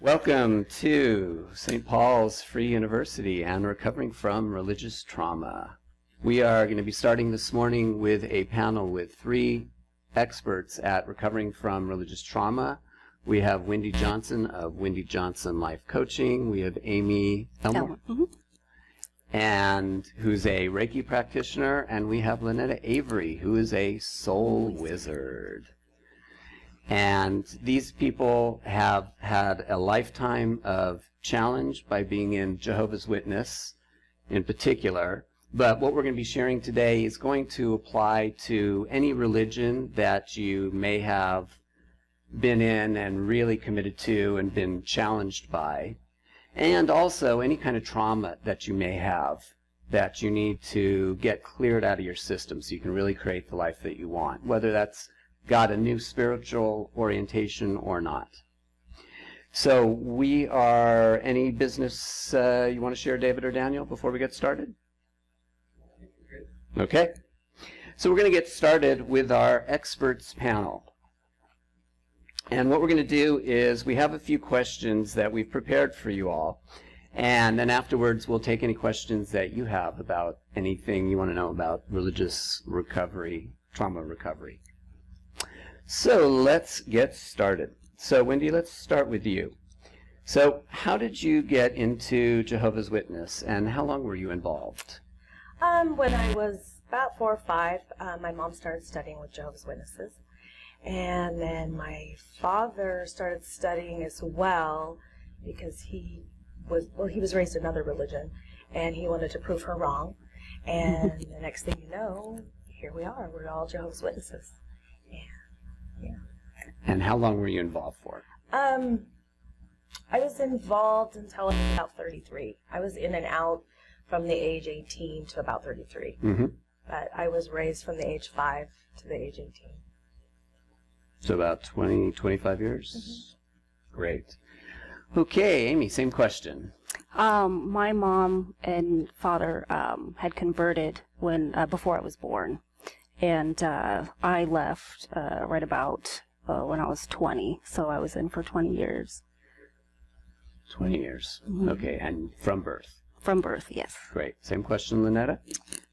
Welcome to St. Paul's Free University and Recovering from Religious Trauma. We are going to be starting this morning with a panel with three experts at recovering from religious trauma. We have Wendy Johnson of Wendy Johnson Life Coaching. We have Amy Elmore, and who's a Reiki practitioner. And we have Lynetta Avery, who is a soul wizard. And these people have had a lifetime of challenge by being in Jehovah's Witness in particular. But what we're going to be sharing today is going to apply to any religion that you may have been in and really committed to and been challenged by. And also any kind of trauma that you may have that you need to get cleared out of your system so you can really create the life that you want, whether that's got a new spiritual orientation or not. So we are, any business you want to share, David or Daniel, before we get started? Okay. So we're going to get started with our experts panel. And what we're going to do is we have a few questions that we've prepared for you all. And then afterwards we'll take any questions that you have about anything you want to know about religious recovery, trauma recovery. So let's get started. So Wendy, let's start with you. So how did you get into Jehovah's Witness, and how long were you involved? When I was about 4 or 5, my mom started studying with Jehovah's Witnesses. And then my father started studying as well because he was raised in another religion, and he wanted to prove her wrong. And the next thing you know, here we are. We're all Jehovah's Witnesses. Yeah. And how long were you involved for? I was involved until I was about 33. I was in and out from the age 18 to about 33. But I was raised from the age 5 to the age 18. So about 20, 25 years? Great. Okay, Amy, same question. My mom and father had converted before I was born. And I left right about when I was 20, so I was in for 20 years. 20 years. Okay, and from birth? From birth, yes. Great. Same question, Lynetta?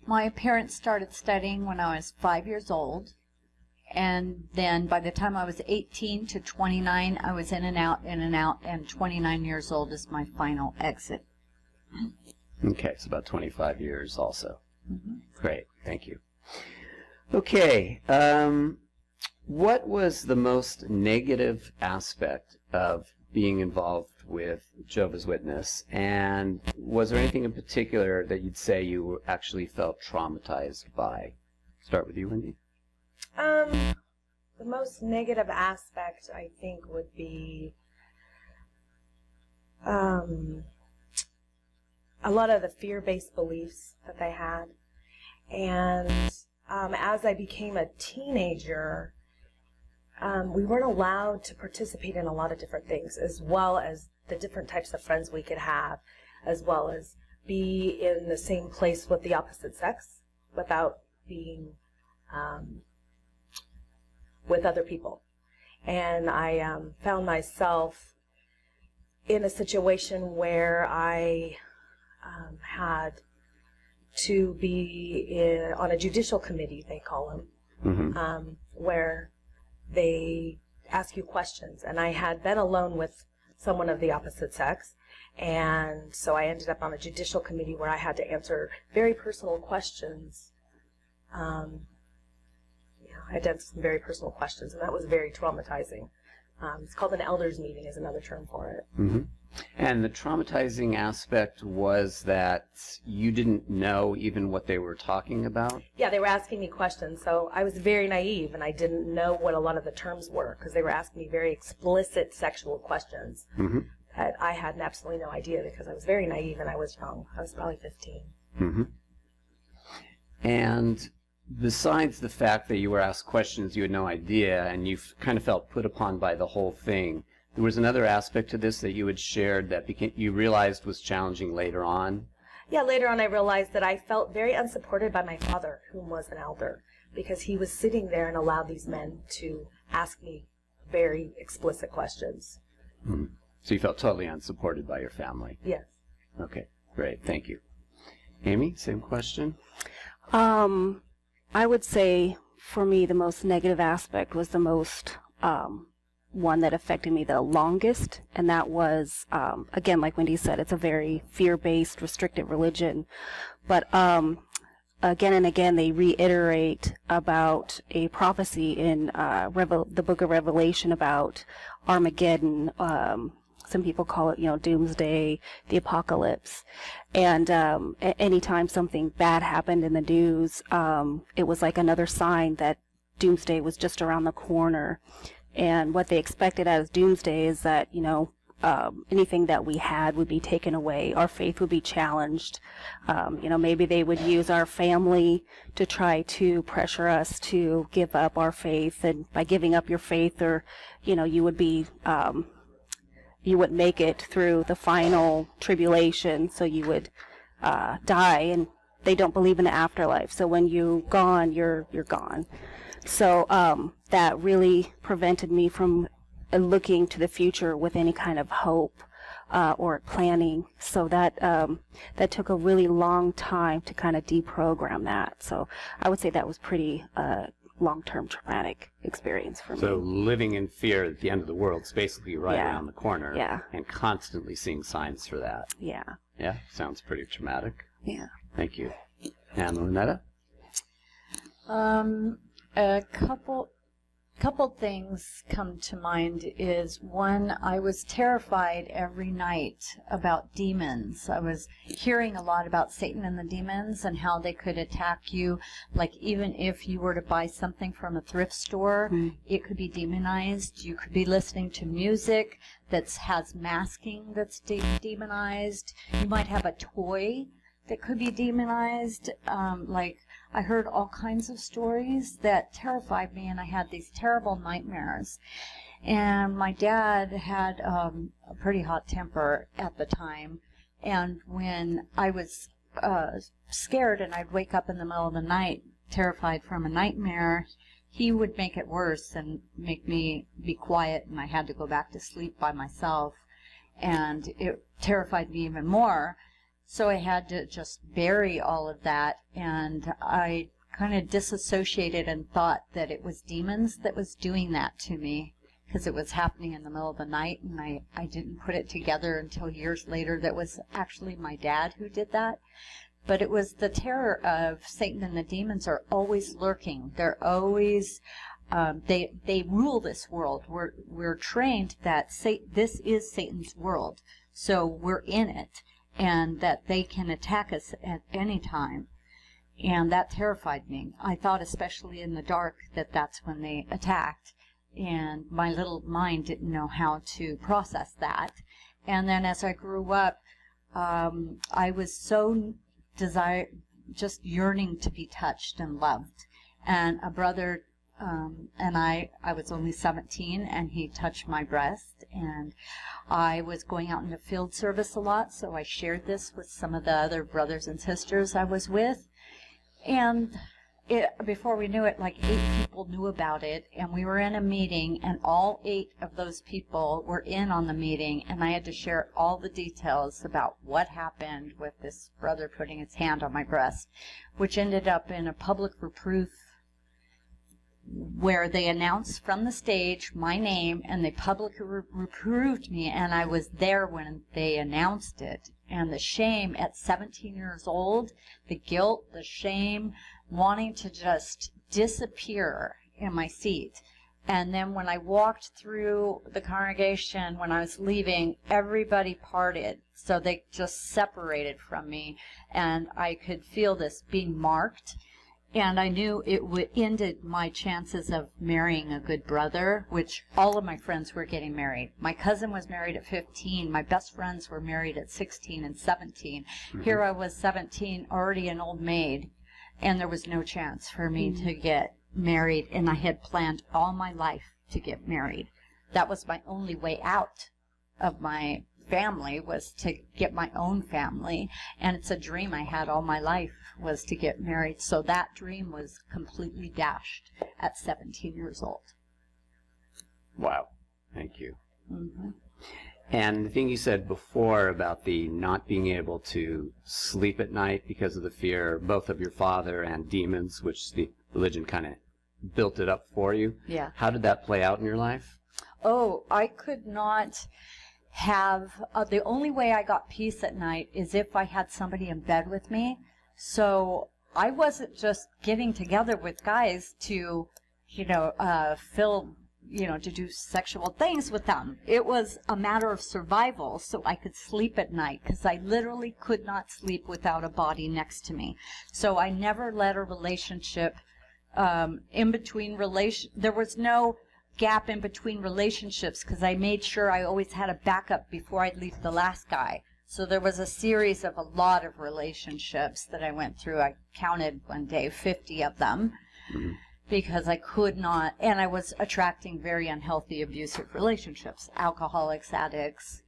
My parents started studying when I was 5 years old, and then by the time I was 18 to 29, I was in and out, and 29 years old is my final exit. Okay, so about 25 years also. Great, thank you. Okay, what was the most negative aspect of being involved with Jehovah's Witness, and was there anything in particular that you'd say you actually felt traumatized by? Start with you, Wendy. The most negative aspect, I think, would be a lot of the fear-based beliefs that they had. And as I became a teenager, we weren't allowed to participate in a lot of different things, as well as the different types of friends we could have, as well as be in the same place with the opposite sex without being with other people. And I found myself in a situation where I had to be on a judicial committee, they call them, where they ask you questions. And I had been alone with someone of the opposite sex, and so I ended up on a judicial committee where I had to answer very personal questions. I had to answer some very personal questions, and that was very traumatizing. It's called an elders meeting is another term for it. And the traumatizing aspect was that you didn't know even what they were talking about? Yeah, they were asking me questions, so I was very naive, and I didn't know what a lot of the terms were, because they were asking me very explicit sexual questions that I had absolutely no idea, because I was very naive and I was young. I was probably 15. And besides the fact that you were asked questions you had no idea, and you kind of felt put upon by the whole thing, there was another aspect to this that you had shared that you realized was challenging later on? Yeah, later on I realized that I felt very unsupported by my father, whom was an elder, because he was sitting there and allowed these men to ask me very explicit questions. So you felt totally unsupported by your family. Yes. Okay, great. Thank you. Amy, same question? I would say for me the most negative aspect was the most one that affected me the longest, and that was again, like Wendy said, it's a very fear-based, restricted religion, but again and again they reiterate about a prophecy in the book of Revelation about Armageddon. Some people call it, doomsday, the apocalypse. And anytime something bad happened in the news, it was like another sign that doomsday was just around the corner. And what they expected as doomsday is that, anything that we had would be taken away. Our faith would be challenged. Maybe they would use our family to try to pressure us to give up our faith. And by giving up your faith, or, you would be... you wouldn't make it through the final tribulation, so you would die, and they don't believe in the afterlife. So when you're gone, you're gone. So that really prevented me from looking to the future with any kind of hope or planning. So that took a really long time to kind of deprogram that. So I would say that was pretty long-term traumatic experience for me. So living in fear that the end of the world is basically right around the corner, and constantly seeing signs for that. Yeah. Yeah, sounds pretty traumatic. Yeah. Thank you. And Lynetta? A couple things come to mind. Is one, I was terrified every night about demons. I was hearing a lot about Satan and the demons and how they could attack you. Like, even if you were to buy something from a thrift store, it could be demonized. You could be listening to music that has masking that's demonized. You might have a toy that could be demonized. I heard all kinds of stories that terrified me, and I had these terrible nightmares. And my dad had a pretty hot temper at the time, and when I was scared and I'd wake up in the middle of the night terrified from a nightmare, he would make it worse and make me be quiet, and I had to go back to sleep by myself, and it terrified me even more. So I had to just bury all of that, and I kind of disassociated and thought that it was demons that was doing that to me, because it was happening in the middle of the night, and I didn't put it together until years later that was actually my dad who did that. But it was the terror of Satan, and the demons are always lurking. They're always, they rule this world. We're trained that this is Satan's world, so we're in it, and that they can attack us at any time. And that terrified me. I thought, especially in the dark, that that's when they attacked, and my little mind didn't know how to process that. And then as I grew up, I was so just yearning to be touched and loved. And a brother and I was only 17, and he touched my breast, and I was going out into field service a lot, so I shared this with some of the other brothers and sisters I was with. And before we knew it, like 8 people knew about it, and we were in a meeting, and all 8 of those people were in on the meeting, and I had to share all the details about what happened with this brother putting his hand on my breast, which ended up in a public reproof where they announced from the stage my name, and they publicly reproved me, and I was there when they announced it. And the shame at 17 years old, the guilt, the shame, wanting to just disappear in my seat. And then when I walked through the congregation, when I was leaving, everybody parted. So they just separated from me, and I could feel this being marked. And I knew it ended my chances of marrying a good brother, which all of my friends were getting married. My cousin was married at 15. My best friends were married at 16 and 17. Here I was 17, already an old maid, and there was no chance for me to get married. And I had planned all my life to get married. That was my only way out of my family, was to get my own family. And it's a dream I had all my life, was to get married. So that dream was completely dashed at 17 years old. Wow. Thank you. And the thing you said before about the not being able to sleep at night because of the fear, both of your father and demons, which the religion kind of built it up for you. Yeah. How did that play out in your life? Oh, I could not have, the only way I got peace at night is if I had somebody in bed with me. So I wasn't just getting together with guys to, to do sexual things with them. It was a matter of survival so I could sleep at night, because I literally could not sleep without a body next to me. So I never let a relationship in between there was no gap in between relationships, because I made sure I always had a backup before I'd leave the last guy. So there was a series of a lot of relationships that I went through. I counted one day 50 of them. Mm-hmm. Because I could not, and I was attracting very unhealthy, abusive relationships, alcoholics, addicts.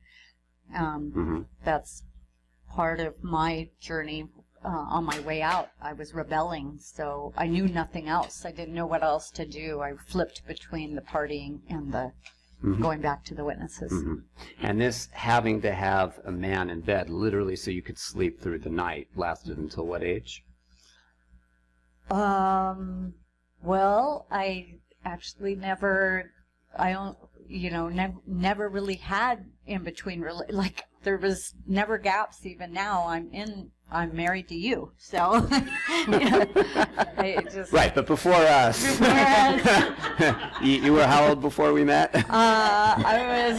That's part of my journey. On my way out, I was rebelling, so I knew nothing else. I didn't know what else to do. I flipped between the partying and the going back to the witnesses. Mm-hmm. And this having to have a man in bed, literally so you could sleep through the night, lasted until what age? Well, I actually never really had in between, like there was never gaps. Even now, I'm married to you, so right. But before us, you were how old before we met? I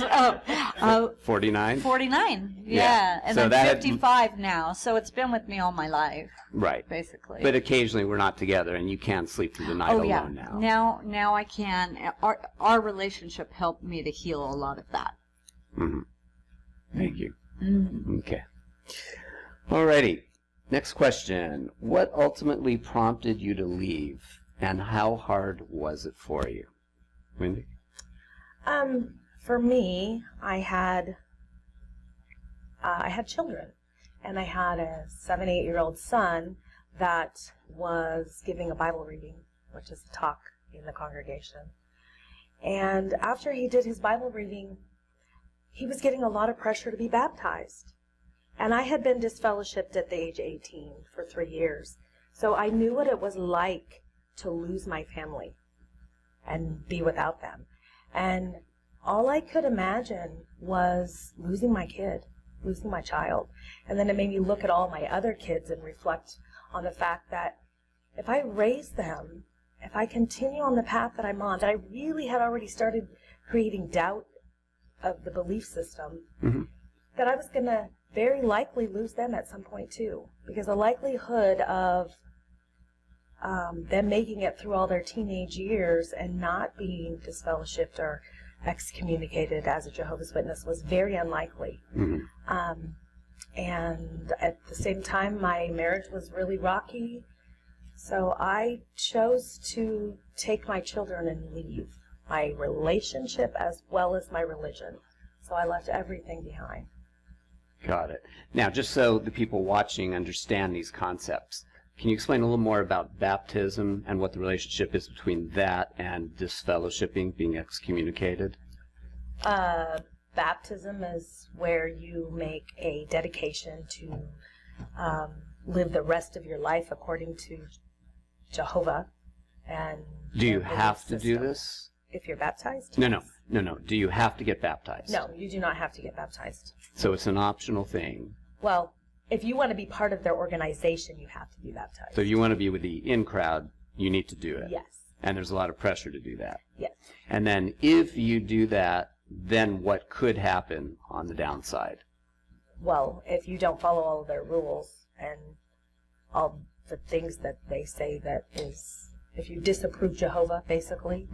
was 49. 49, yeah, and so I'm 55 now, so it's been with me all my life. Right, basically. But occasionally we're not together, and you can sleep through the night alone now. Now I can. Our relationship helped me to heal a lot of that. Mm-hmm. Thank you. Okay. Alrighty. Next question. What ultimately prompted you to leave, and how hard was it for you? Wendy? For me, I had children, and I had a 7, 8-year-old son that was giving a Bible reading, which is a talk in the congregation. And after he did his Bible reading, he was getting a lot of pressure to be baptized. And I had been disfellowshipped at the age of 18 for 3 years. So I knew what it was like to lose my family and be without them. And all I could imagine was losing my kid, losing my child. And then it made me look at all my other kids and reflect on the fact that if I raise them, if I continue on the path that I'm on, that I really had already started creating doubt of the belief system, that I was going to very likely lose them at some point too, because the likelihood of them making it through all their teenage years and not being disfellowshipped or excommunicated as a Jehovah's Witness was very unlikely. And at the same time, my marriage was really rocky, so I chose to take my children and leave my relationship as well as my religion. So I left everything behind. Got it. Now, just so the people watching understand these concepts, can you explain a little more about baptism and what the relationship is between that and disfellowshipping, being excommunicated? Baptism is where you make a dedication to live the rest of your life according to Jehovah. And do you have to do this? If you're baptized? No. Do you have to get baptized? No, you do not have to get baptized. So it's an optional thing. Well, if you want to be part of their organization, you have to be baptized. So if you want to be with the in crowd, you need to do it. Yes. And there's a lot of pressure to do that. Yes. And then if you do that, then what could happen on the downside? Well, if you don't follow all of their rules and all the things that they say that is, if you disapprove Jehovah, basically,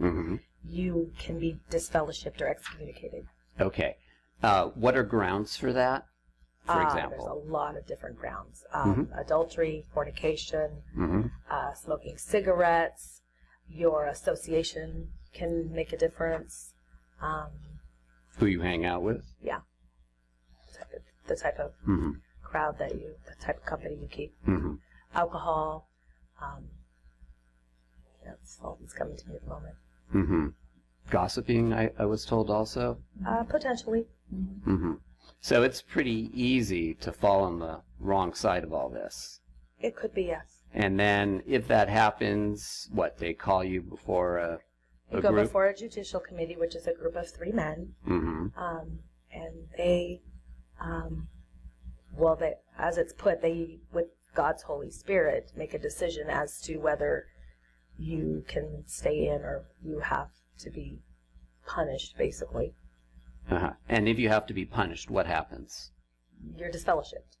you can be disfellowshipped or excommunicated. Okay. What are grounds for that, for example? There's a lot of different grounds. Adultery, fornication, smoking cigarettes, your association can make a difference. Who you hang out with? Yeah. The type of crowd that you, the type of company you keep. Alcohol. That's all that's coming to me at the moment. gossiping, I was told also. Potentially. Mm-hmm. So it's pretty easy to fall on the wrong side of all this. It could be, yes. And then if that happens, what, they call you before a You go group? before a judicial committee, which is a group of 3 men. Mm-hmm. And they, well, they, as it's put, they, with God's Holy Spirit, make a decision as to whether you can stay in or you have to be punished, basically. Uh-huh. And if you have to be punished, what happens? You're disfellowshipped.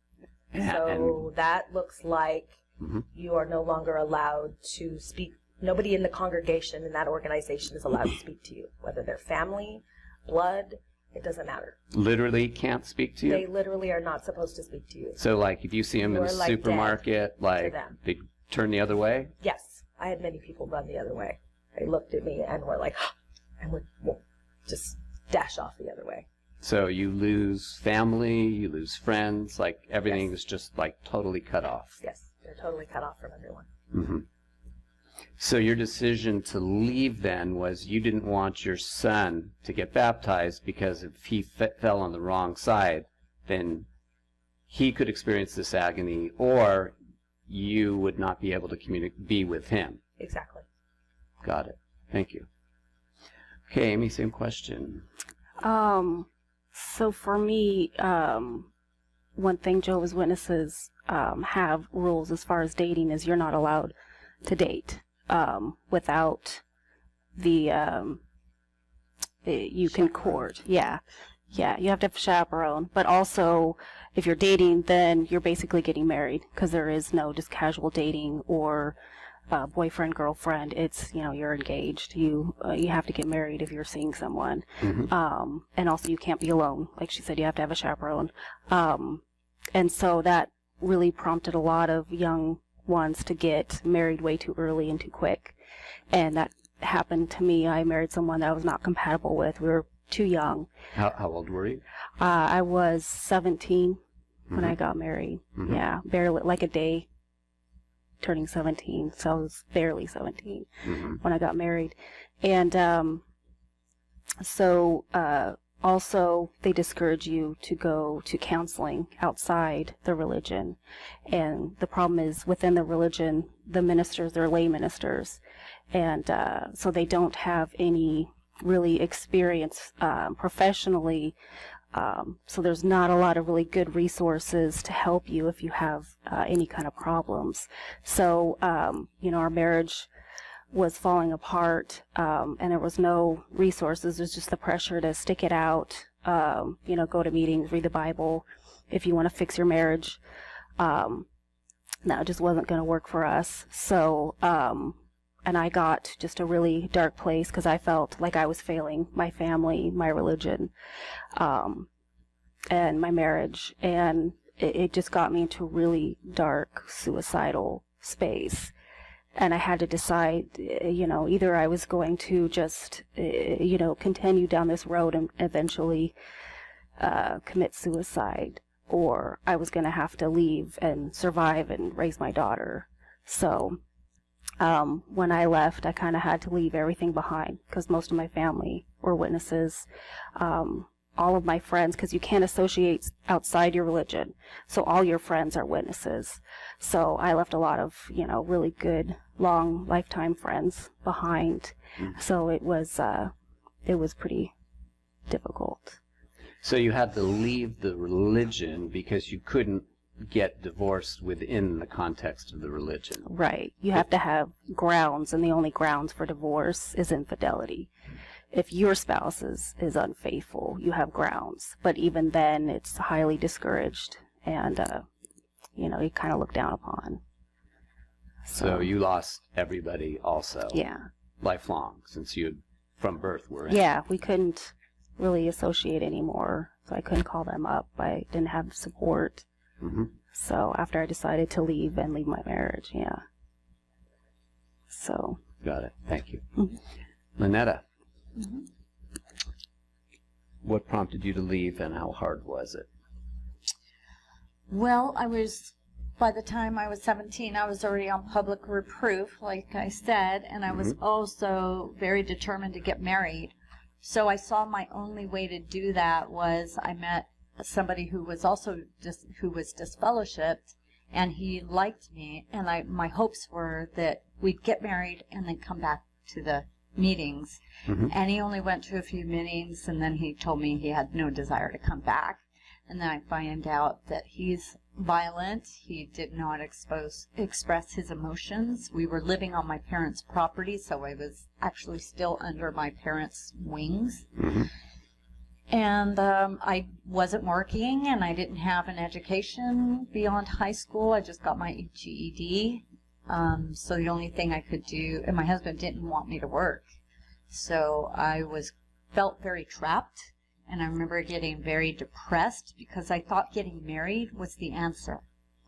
Yeah, So that looks like mm-hmm. you are no longer allowed to speak. Nobody in the congregation in that organization is allowed to speak to you, whether they're family, blood, it doesn't matter. Literally can't speak to you? They literally are not supposed to speak to you. So, like, if you see them in a You're like supermarket, like, them. they turn the other way? Yes, I had many people run the other way. They looked at me and were like, and would just dash off the other way. So you lose family, you lose friends, like everything Yes. is just like totally cut off. Yes, they're totally cut off from everyone. Mm-hmm. So your decision to leave then was you didn't want your son to get baptized because if he fell on the wrong side, then he could experience this agony or you would not be able to be with him. Exactly. Got it. Thank you. Okay, Amy, same question. So for me, one thing Jehovah's Witnesses have rules as far as dating is you're not allowed to date without the you can court. Yeah, you have to have a chaperone. But also, if you're dating, then you're basically getting married because there is no just casual dating or boyfriend, girlfriend. It's, you're engaged. You have to get married if you're seeing someone. Mm-hmm. And also you can't be alone. Like she said, you have to have a chaperone. And so that really prompted a lot of young ones to get married way too early and too quick. And that happened to me. I married someone that I was not compatible with. We were too young. How old were you? I was 17 when I got married. Mm-hmm. Yeah, barely, like a day turning 17, so I was barely 17 Mm-hmm. when I got married. And also they discourage you to go to counseling outside the religion. And the problem is within the religion, the ministers, they're lay ministers. And so they don't have any really experience professionally. So there's not a lot of really good resources to help you if you have any kind of problems. So, our marriage was falling apart, and there was no resources. There's just the pressure to stick it out, go to meetings, read the Bible if you want to fix your marriage. That just wasn't going to work for us. So, and I got to just a really dark place because I felt like I was failing my family, my religion, and my marriage. And it just got me into a really dark, suicidal space. And I had to decide, either I was going to just, continue down this road and eventually commit suicide, or I was going to have to leave and survive and raise my daughter. So when I left, I kind of had to leave everything behind because most of my family were witnesses. All of my friends, because you can't associate outside your religion, so all your friends are witnesses. So I left a lot of, really good, long, lifetime friends behind. So it was pretty difficult. So you had to leave the religion because you couldn't get divorced within the context of the religion. Right. You have to have grounds, and the only grounds for divorce is infidelity. If your spouse is unfaithful, you have grounds. But even then, it's highly discouraged, and, you kind of look down upon. So you lost everybody also. Yeah. Lifelong, since you, from birth, were in. Yeah, we couldn't really associate anymore, so I couldn't call them up. I didn't have support. Mm-hmm. So after I decided to leave and leave my marriage, yeah. So. Got it. Thank you. Mm-hmm. Lynetta. Mm-hmm. What prompted you to leave and how hard was it? Well, I was by the time I was 17, I was already on public reproof, like I said, and I was also very determined to get married. So I saw my only way to do that was I met somebody who was also disfellowshipped, and he liked me, and my hopes were that we'd get married and then come back to the meetings. And he only went to a few meetings, and then he told me he had no desire to come back. And then I find out that he's violent. He did not express his emotions. We were living on my parents' property, so I was actually still under my parents' wings. And I wasn't working, and I didn't have an education beyond high school. I just got my GED. So the only thing I could do, and my husband didn't want me to work. So I felt very trapped. And I remember getting very depressed because I thought getting married was the answer.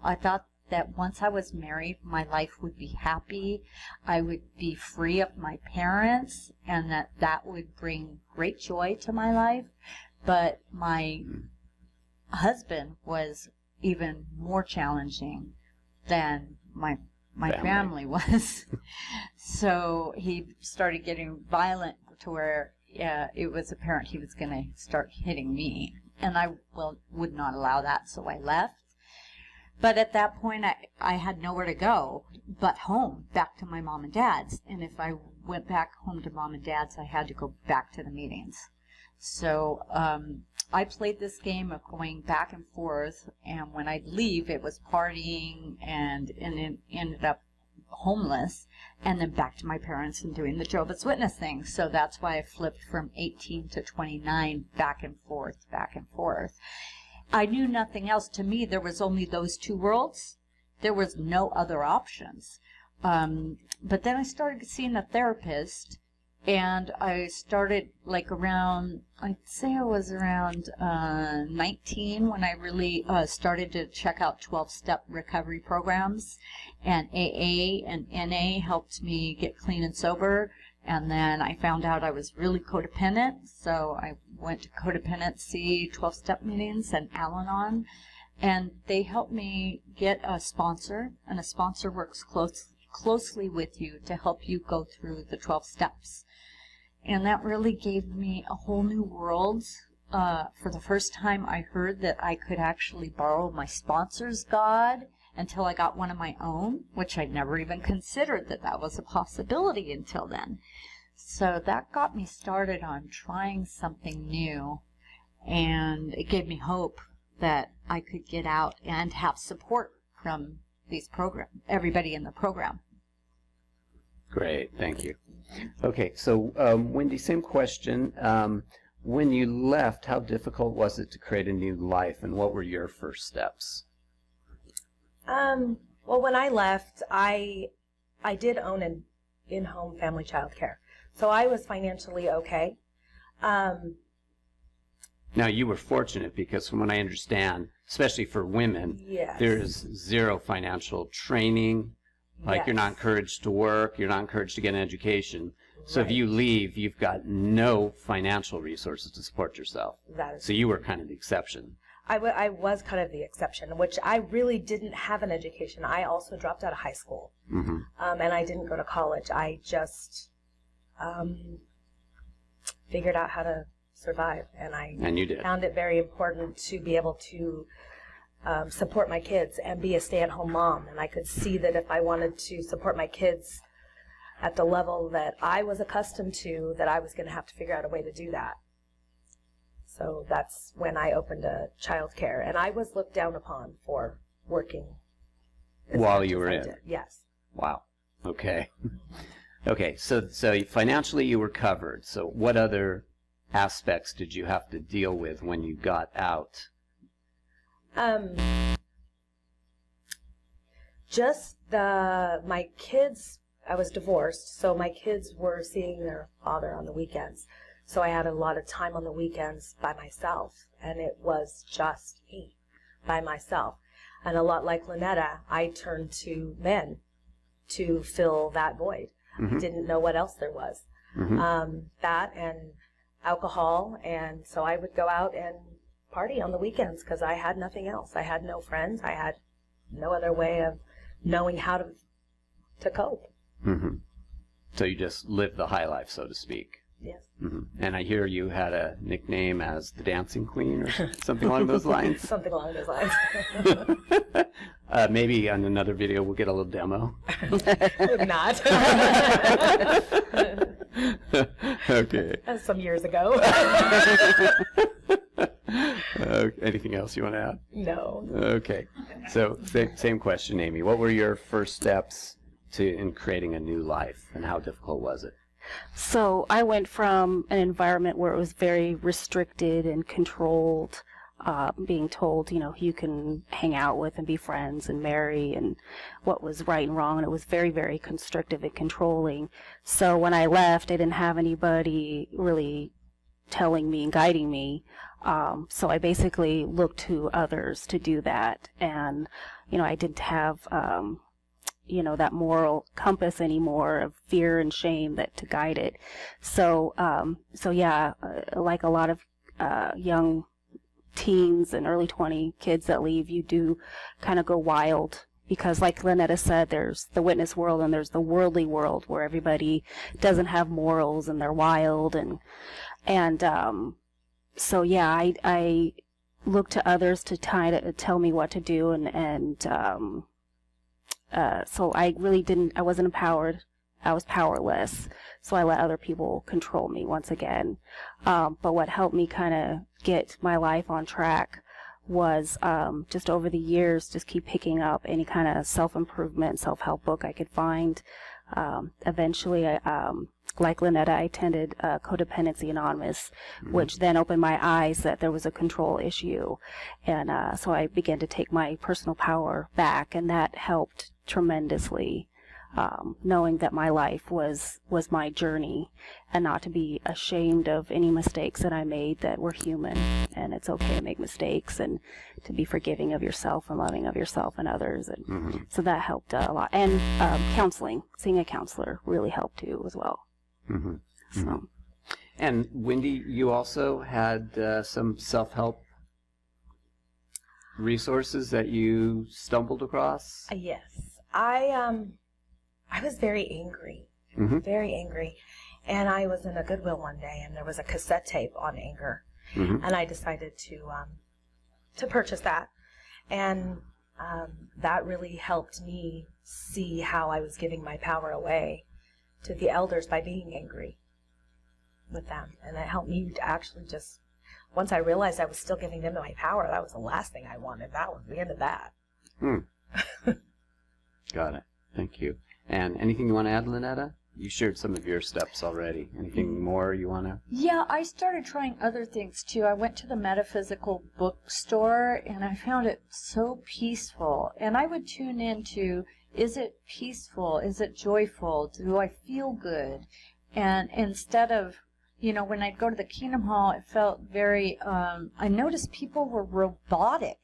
I thought that once I was married, my life would be happy. I would be free of my parents, and that would bring great joy to my life. But my husband was even more challenging than my family was. So he started getting violent to where it was apparent he was going to start hitting me, and I would not allow that, so I left. But at that point, I had nowhere to go but home, back to my mom and dad's, and if I went back home to mom and dad's, I had to go back to the meetings. So I played this game of going back and forth, and when I'd leave, it was partying, and it ended up homeless, and then back to my parents and doing the Jehovah's Witness thing. So that's why I flipped from 18 to 29, back and forth, back and forth. I knew nothing else. To me, there was only those two worlds. There was no other options. But then I started seeing a therapist, and I started like around, I'd say I was around 19 when I really started to check out 12-step recovery programs, and AA and NA helped me get clean and sober. And then I found out I was really codependent, so I went to codependency 12-step meetings and Al-Anon, and they helped me get a sponsor, and a sponsor works closely with you to help you go through the 12 steps. And that really gave me a whole new world. For the first time, I heard that I could actually borrow my sponsor's God until I got one of my own, which I'd never even considered that was a possibility until then. So that got me started on trying something new, and it gave me hope that I could get out and have support from these everybody in the program. Great, thank you. Okay, so Wendy, same question. When you left, how difficult was it to create a new life, and what were your first steps? Well, when I left, I did own an in-home family child care, so I was financially okay. Now, you were fortunate because from what I understand, especially for women, Yes. there's zero financial training. Like Yes. you're not encouraged to work, you're not encouraged to get an education. So if Right. you leave, you've got no financial resources to support yourself. That is So you were kind of the exception. I was kind of the exception, which I really didn't have an education. I also dropped out of high school, and I didn't go to college. I just figured out how to survive, and you did. found it very important to be able to support my kids and be a stay-at-home mom. And I could see that if I wanted to support my kids at the level that I was accustomed to, that I was going to have to figure out a way to do that. So that's when I opened a child care, and I was looked down upon for working as While much you as were I in. did. Yes. Wow. Okay. Okay, so financially you were covered. So what other aspects did you have to deal with when you got out? Just my kids, I was divorced, so my kids were seeing their father on the weekends. So I had a lot of time on the weekends by myself, and it was just me by myself. And a lot like Lynetta, I turned to men to fill that void. I didn't know what else there was. That and alcohol, and so I would go out and party on the weekends because I had nothing else. I had no friends. I had no other way of knowing how to cope. Mm-hmm. So you just lived the high life, so to speak. Yes. Mm-hmm. And I hear you had a nickname as the Dancing Queen or something along those lines. Something along those lines. Maybe on another video we'll get a little demo. Would not. Okay. That was some years ago. Anything else you want to add? No. Okay. So same question, Amy. What were your first steps in creating a new life, and how difficult was it? So I went from an environment where it was very restricted and controlled, being told, you can hang out with and be friends and marry and what was right and wrong. And it was very, very constrictive and controlling. So when I left, I didn't have anybody really telling me and guiding me. So I basically looked to others to do that. And, I didn't have that moral compass anymore of fear and shame to guide it. So like a lot of young teens and early 20 kids that leave, you do kind of go wild, because like Lynetta said, there's the witness world and there's the worldly world where everybody doesn't have morals and they're wild I look to others to tell me what to do, so I really I wasn't empowered. I was powerless. So I let other people control me once again. But what helped me kind of get my life on track was just over the years, just keep picking up any kind of self-improvement, self-help book I could find. Eventually, like Lynetta, I attended Codependency Anonymous, which then opened my eyes that there was a control issue. And so I began to take my personal power back, and that helped tremendously, knowing that my life was my journey and not to be ashamed of any mistakes that I made, that we're human and it's okay to make mistakes, and to be forgiving of yourself and loving of yourself and others. And so that helped a lot. And counseling, seeing a counselor really helped too as well. So. And Wendy, you also had some self-help resources that you stumbled across? Yes. I was very angry, very angry. And I was in a Goodwill one day, and there was a cassette tape on anger. And I decided to purchase that. And that really helped me see how I was giving my power away to the elders by being angry with them. And it helped me to actually just, once I realized I was still giving them my power, that was the last thing I wanted. That was the end of that. Got it. Thank you. And anything you want to add, Lynetta? You shared some of your steps already. Anything more you want to? Yeah, I started trying other things too. I went to the metaphysical bookstore and I found it so peaceful. And I would tune into, is it peaceful? Is it joyful? Do I feel good? And instead of, when I'd go to the Kingdom Hall, it felt very, I noticed people were robotic.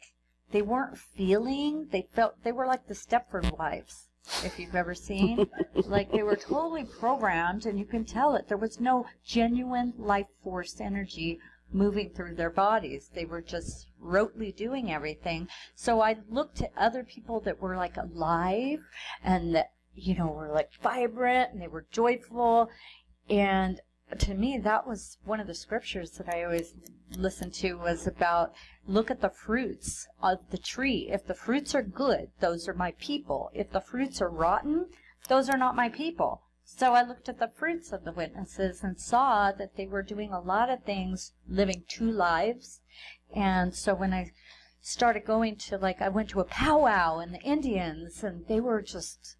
They weren't feeling, they were like the Stepford wives, if you've ever seen. Like they were totally programmed, and you can tell it. There was no genuine life force energy moving through their bodies. They were just rotely doing everything. So I looked at other people that were like alive and that, were like vibrant and they were joyful. And to me, that was one of the scriptures that I always listened to, was about, look at the fruits of the tree. If the fruits are good, those are my people. If the fruits are rotten, those are not my people. So I looked at the fruits of the witnesses and saw that they were doing a lot of things, living two lives. And so when I started going to, I went to a powwow in the Indians, and they were just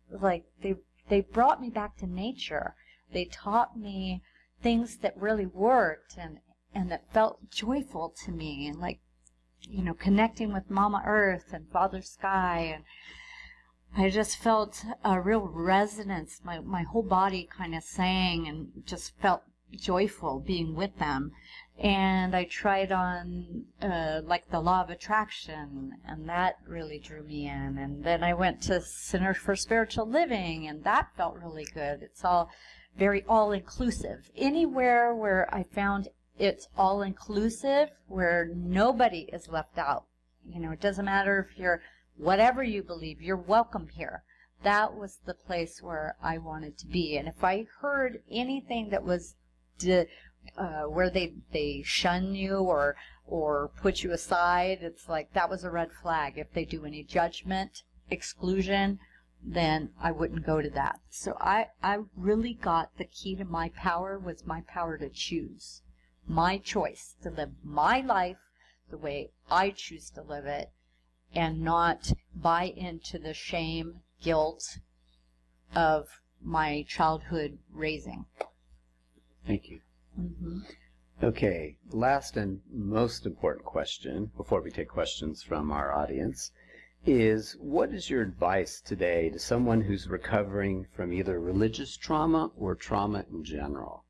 they brought me back to nature. They taught me things that really worked and that felt joyful to me, and connecting with Mama Earth and Father Sky, and I just felt a real resonance. My whole body kind of sang and just felt joyful being with them. And I tried on the Law of Attraction, and that really drew me in. And then I went to Center for Spiritual Living, and that felt really good. It's all very all-inclusive. Anywhere where I found it's all-inclusive, where nobody is left out. It doesn't matter if you're whatever you believe, you're welcome here. That was the place where I wanted to be. And if I heard anything that was where they shun you or put you aside, it's like that was a red flag. If they do any judgment, exclusion, then I wouldn't go to that. So I really got the key to my power was my power to choose. My choice to live my life the way I choose to live it and not buy into the shame, guilt of my childhood raising. Thank you. Mm-hmm. Okay, last and most important question before we take questions from our audience is, what is your advice today to someone who's recovering from either religious trauma or trauma in general?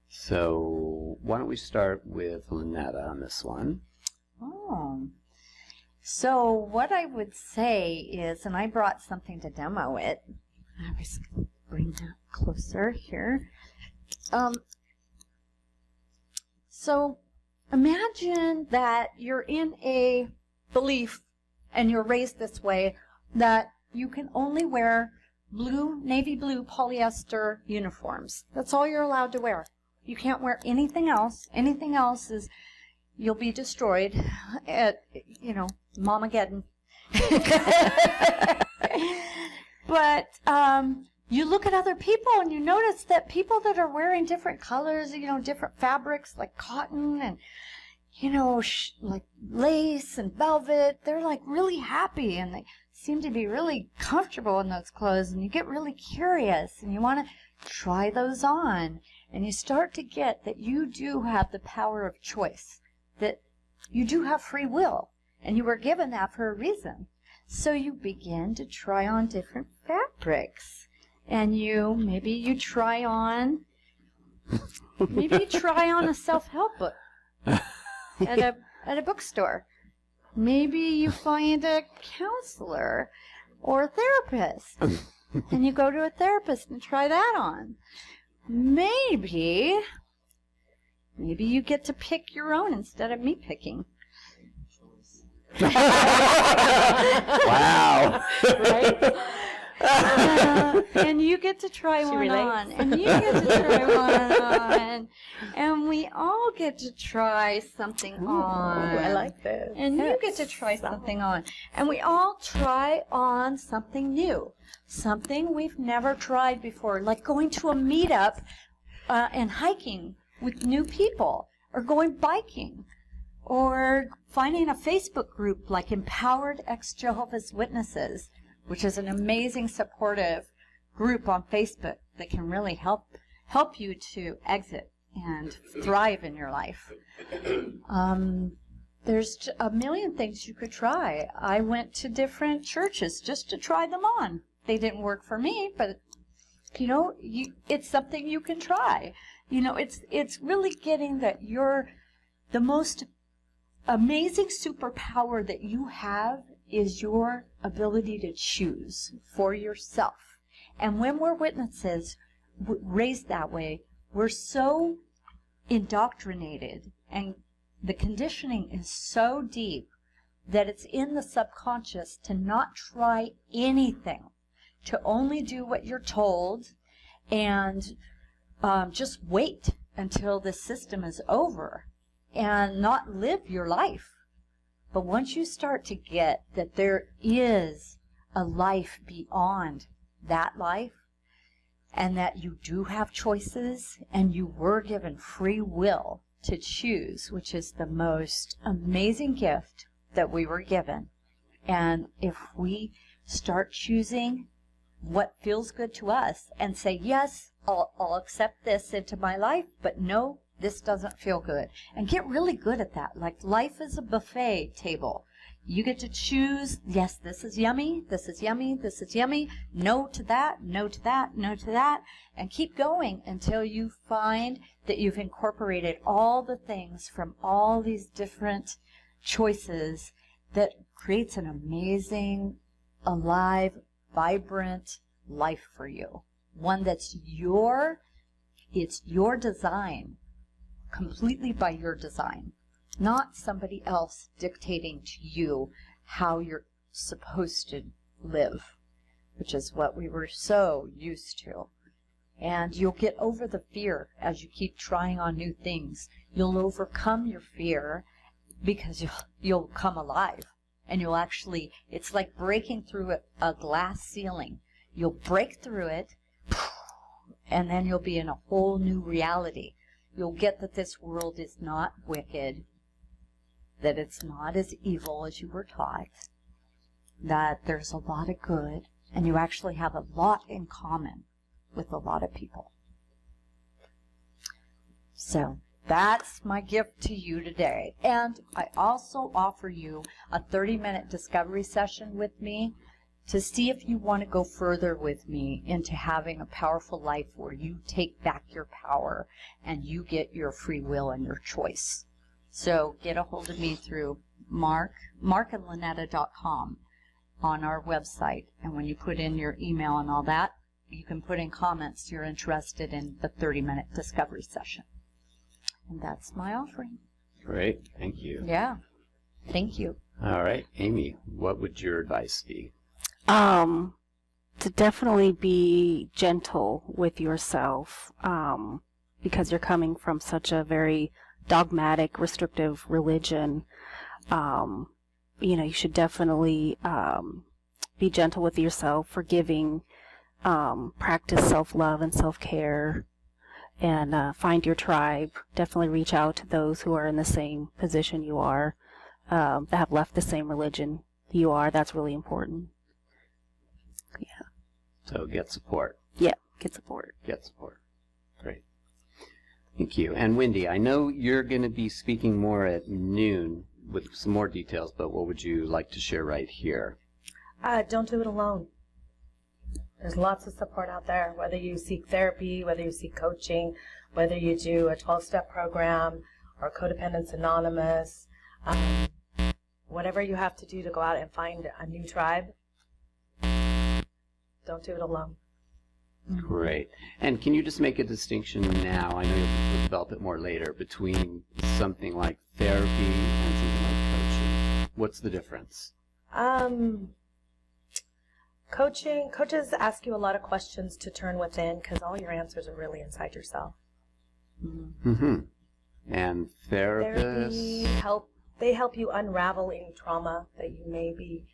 So why don't we start with Lynetta on this one? Oh. So what I would say is, and I brought something to demo it. I was going to bring that closer here. So imagine that you're in a belief and you're raised this way that you can only wear blue, navy blue polyester uniforms. That's all you're allowed to wear. You can't wear anything else. Anything else is, you'll be destroyed at, Mamageddon. But you look at other people and you notice that people that are wearing different colors, different fabrics like cotton and, like lace and velvet, they're like really happy and they seem to be really comfortable in those clothes, and you get really curious and you want to try those on, and you start to get that you do have the power of choice, that you do have free will, and you were given that for a reason. So you begin to try on different fabrics, and maybe you try on a self-help book at a bookstore. Maybe you find a counselor or a therapist, and you go to a therapist and try that on. Maybe you get to pick your own instead of me picking. Wow. Right? And you get to try one on, and you get to try one on, and we all get to try something on. I like this. And you get to try something on. And we all try on something new, something we've never tried before, like going to a meetup and hiking with new people, or going biking, or finding a Facebook group like Empowered Ex-Jehovah's Witnesses, which is an amazing supportive group on Facebook that can really help you to exit and thrive in your life. There's a million things you could try. I went to different churches just to try them on. They didn't work for me, but it's something you can try. It's really getting that the most amazing superpower that you have is your ability to choose for yourself. And when we're witnesses raised that way, we're so indoctrinated, and the conditioning is so deep that it's in the subconscious to not try anything, to only do what you're told, and just wait until the system is over and not live your life. But once you start to get that there is a life beyond that life, and that you do have choices, and you were given free will to choose, which is the most amazing gift that we were given. And if we start choosing what feels good to us and say, yes, I'll accept this into my life, but no, this doesn't feel good. And get really good at that. Like life is a buffet table. You get to choose, yes, this is yummy, this is yummy, this is yummy, no to that, no to that, no to that, and keep going until you find that you've incorporated all the things from all these different choices that creates an amazing, alive, vibrant life for you. One that's it's your design, completely by your design. Not somebody else dictating to you how you're supposed to live, which is what we were so used to. And you'll get over the fear as you keep trying on new things. You'll overcome your fear because you'll come alive. And you'll actually, it's like breaking through a glass ceiling. You'll break through it, and then you'll be in a whole new reality. You'll get that this world is not wicked, that it's not as evil as you were taught, that there's a lot of good, and you actually have a lot in common with a lot of people. So that's my gift to you today. And I also offer you a 30-minute discovery session with me to see if you want to go further with me into having a powerful life where you take back your power and you get your free will and your choice. So get a hold of me through markandlynetta.com on our website. And when you put in your email and all that, you can put in comments you're interested in the 30-minute discovery session. And that's my offering. Great. Thank you. Yeah. Thank you. All right. Amy, what would your advice be? To definitely be gentle with yourself, because you're coming from such a very dogmatic, restrictive religion. You should definitely be gentle with yourself, forgiving, practice self-love and self-care, and find your tribe. Definitely reach out to those who are in the same position you are, that have left the same religion you are. That's really important. Yeah. So get support. Yeah, get support. Get support. Great. Thank you. And Wendy, I know you're going to be speaking more at noon with some more details, but what would you like to share right here? Don't do it alone. There's lots of support out there, whether you seek therapy, whether you seek coaching, whether you do a 12-step program or Codependence Anonymous, whatever you have to do to go out and find a new tribe, don't do it alone. Great. And can you just make a distinction now, I know you'll develop it more later, between something like therapy and something like coaching? What's the difference? Coaches ask you a lot of questions to turn within because all your answers are really inside yourself. Mm-hmm. And therapists? They help you unravel any trauma that you maybe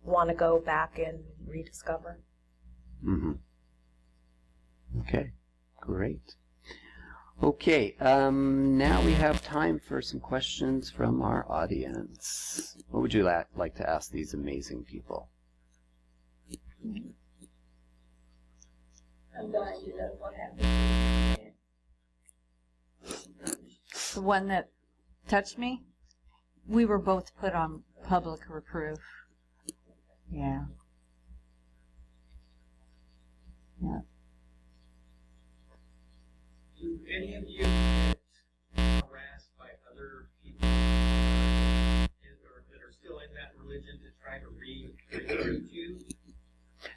want to go back and rediscover. Mm-hmm. Okay, great. Okay, now we have time for some questions from our audience. What would you like to ask these amazing people? I'm dying to know what happened. The one that touched me, we were both put on public reproof. Yeah. Yeah. Do any of you get harassed by other people that are still in that religion to try to recruit you?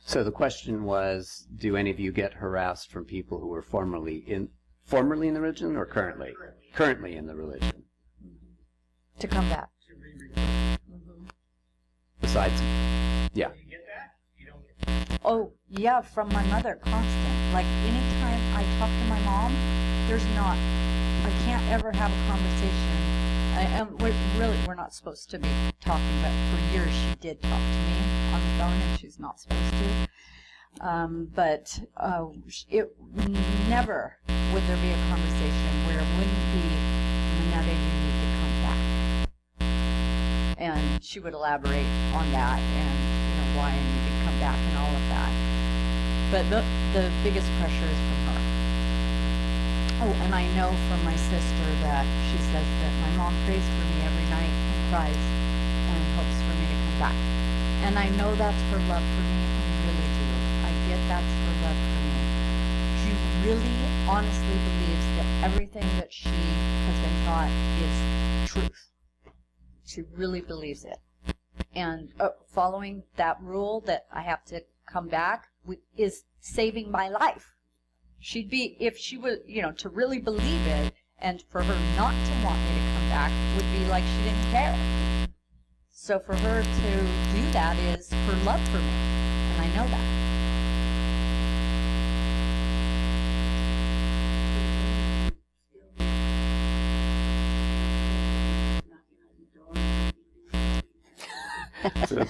So the question was, do any of you get harassed from people who were formerly in the religion or currently? Currently in the religion. To come back. To re-recruit? Besides, yeah. Do you get that? You don't get that? Oh, yeah, from my mother, constant. Like, anytime I talk to my mom, I can't ever have a conversation. We're not supposed to be talking, but for years she did talk to me on the phone, and she's not supposed to. It never would there be a conversation where it wouldn't be, Lynetta, you need to come back. And she would elaborate on that and, why I need to come back and all of that. But the biggest pressure is from her. Oh, and I know from my sister that she says that my mom prays for me every night and cries and hopes for me to come back. And I know that's her love for me. I really do. I get that's her love for me. She really honestly believes that everything that she has been taught is truth. She really believes it. And following that rule that I have to come back is saving my life. She'd be, if she would, to really believe it, and for her not to want me to come back would be like she didn't care. So for her to do that is her love for me, and I know that. So the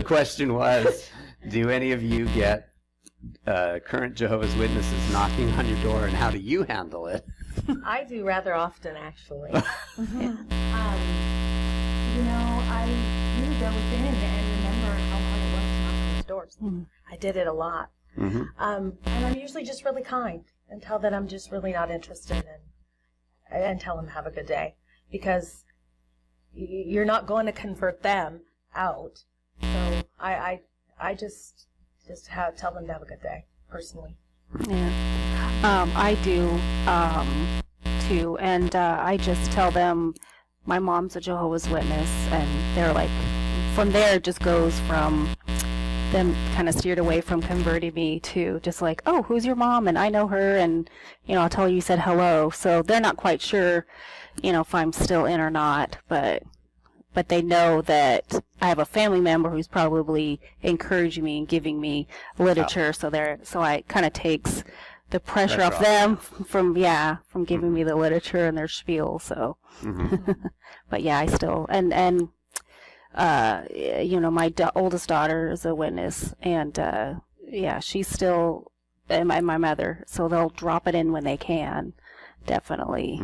question was, do any of you get current Jehovah's Witnesses knocking on your door, and how do you handle it? I do rather often, actually. I really dove in and remember how hard it was to knock on those doors. I did it a lot. And I'm usually just really kind and tell that I'm just really not interested and tell them have a good day, because you're not going to convert them out. So I just tell them to have a good day, personally. Yeah. I do too, and I just tell them my mom's a Jehovah's Witness, and they're like, from there it just goes from them kind of steered away from converting me to just like, oh, who's your mom? And I know her, and I'll tell you said hello. So they're not quite sure, if I'm still in or not, but they know that I have a family member who's probably encouraging me and giving me literature. Oh. So I kind of takes the pressure off them from giving me the literature and their spiel. So, but yeah, I still and my oldest daughter is a witness, and she's still and my mother. So they'll drop it in when they can, definitely.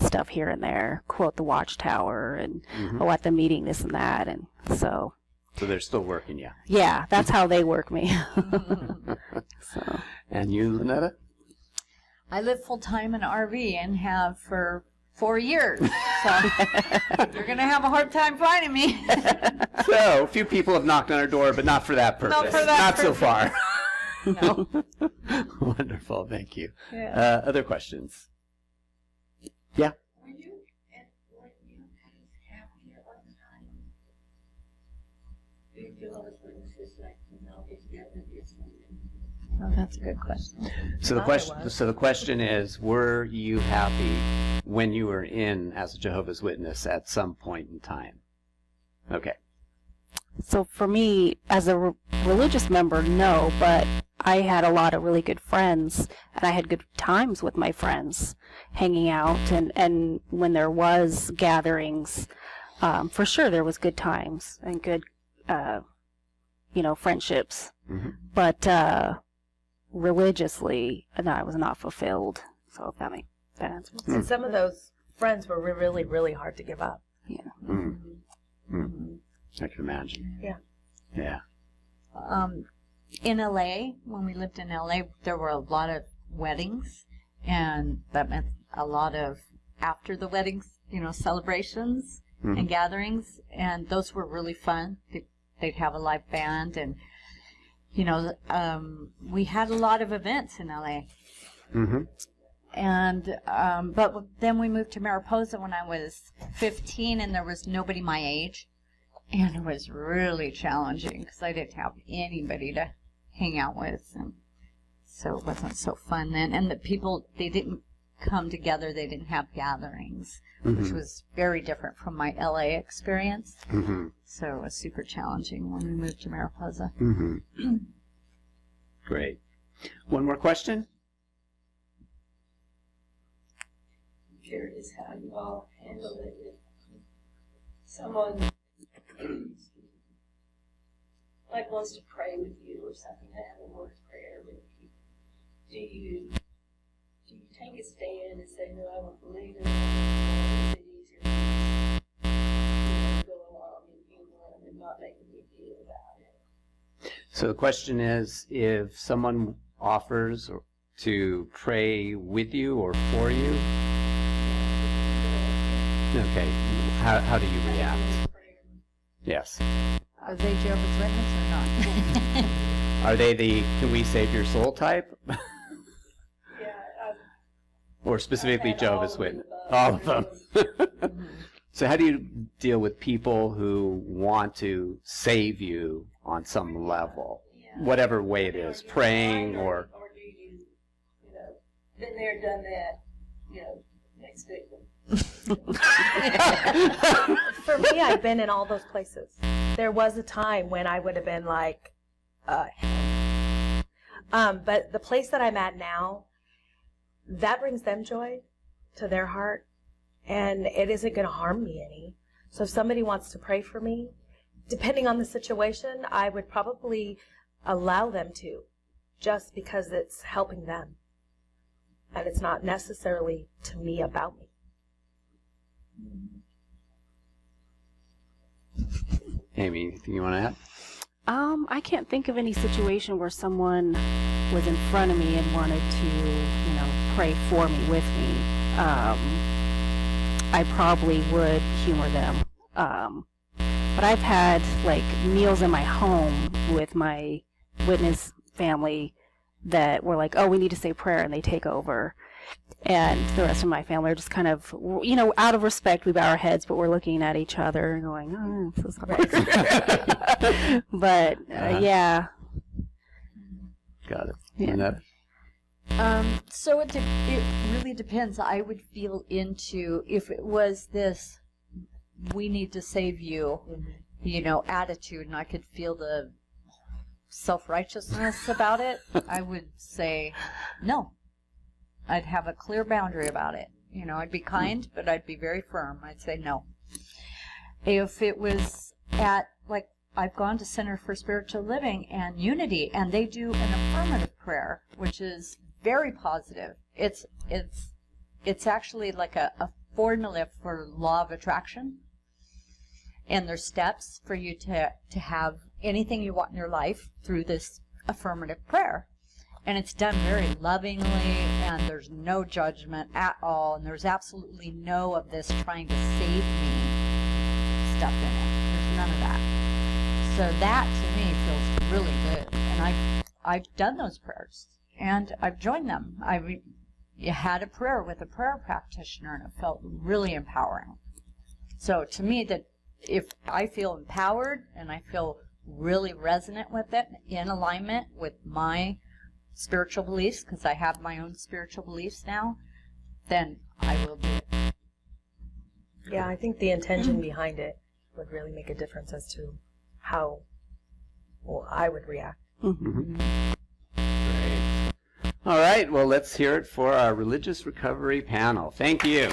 Stuff here and there, quote the Watchtower, and at the meeting this and that, and so they're still working you. Yeah, that's how they work me. So. And you, Lynetta? I live full time in an RV and have for 4 years, so you're gonna have a hard time finding me. So a few people have knocked on our door, but not for that purpose. Not so far. No. Wonderful, thank you. Yeah. Other questions? Yeah. Were you happy at one time? Do you feel like witnesses like Oh, that's a good question. So the question is, were you happy when you were in as a Jehovah's Witness at some point in time? Okay. So for me, as a religious member, no, but I had a lot of really good friends, and I had good times with my friends, hanging out, and when there was gatherings, for sure there was good times and good, friendships. But religiously, no, I was not fulfilled. So if that makes sense. And some of those friends were really, really hard to give up. Yeah. I can imagine. Yeah. Yeah. In LA, when we lived in LA, there were a lot of weddings, and that meant a lot of after the weddings, celebrations and gatherings, and those were really fun. They'd have a live band, and we had a lot of events in LA. And but then we moved to Mariposa when I was 15, and there was nobody my age. And it was really challenging because I didn't have anybody to hang out with, and so it wasn't so fun then. And the people, they didn't come together, they didn't have gatherings, which was very different from my LA experience. So it was super challenging when we moved to Mariposa. Great. One more question? I'm curious how you all handle it if someone like wants to pray with you or something, have a word of prayer with you. Do you take a stand and say, no, I don't believe in it? Or is it easier to go along and humor them and not make a big deal about it? So the question is, if someone offers to pray with you or for you, okay, how do you react? Yes. Are they Jehovah's Witness or not? Are they the can we save your soul type? Yeah, Or specifically I've had Jehovah's all of Witness? the All of them. So how do you deal with people who want to save you on some level? Whatever way it is, praying or do you, been there, done that, next victim. For me, I've been in all those places. There was a time when I would have been like, but the place that I'm at now, that brings them joy to their heart, and it isn't going to harm me any. So if somebody wants to pray for me, depending on the situation, I would probably allow them to, just because it's helping them. And it's not necessarily to me about me. Amy, anything you want to add? I can't think of any situation where someone was in front of me and wanted to, pray for me, with me. I probably would humor them. But I've had, meals in my home with my witness family that were like, oh, we need to say prayer, and they take over. And the rest of my family are just kind of, out of respect, we bow our heads, but we're looking at each other and going, oh, I'm so sorry. But, yeah. Got it. Yeah. So it really depends. I would feel into, if it was this, we need to save you, attitude, and I could feel the self-righteousness about it, I would say no. I'd have a clear boundary about it. I'd be kind, but I'd be very firm. I'd say no. If it was at, I've gone to Center for Spiritual Living and Unity, and they do an affirmative prayer, which is very positive. It's actually like a formula for law of attraction. And there's steps for you to have anything you want in your life through this affirmative prayer. And it's done very lovingly, and there's no judgment at all, and there's absolutely no of this trying to save me stuff in it. There's none of that. So that, to me, feels really good. And I've done those prayers, and I've joined them. I had a prayer with a prayer practitioner, and it felt really empowering. So to me, that if I feel empowered, and I feel really resonant with it, in alignment with my spiritual beliefs, because I have my own spiritual beliefs now, then I will do it. Yeah, I think the intention behind it would really make a difference as to how I would react. Mm-hmm. Great. All right, well, let's hear it for our religious recovery panel. Thank you.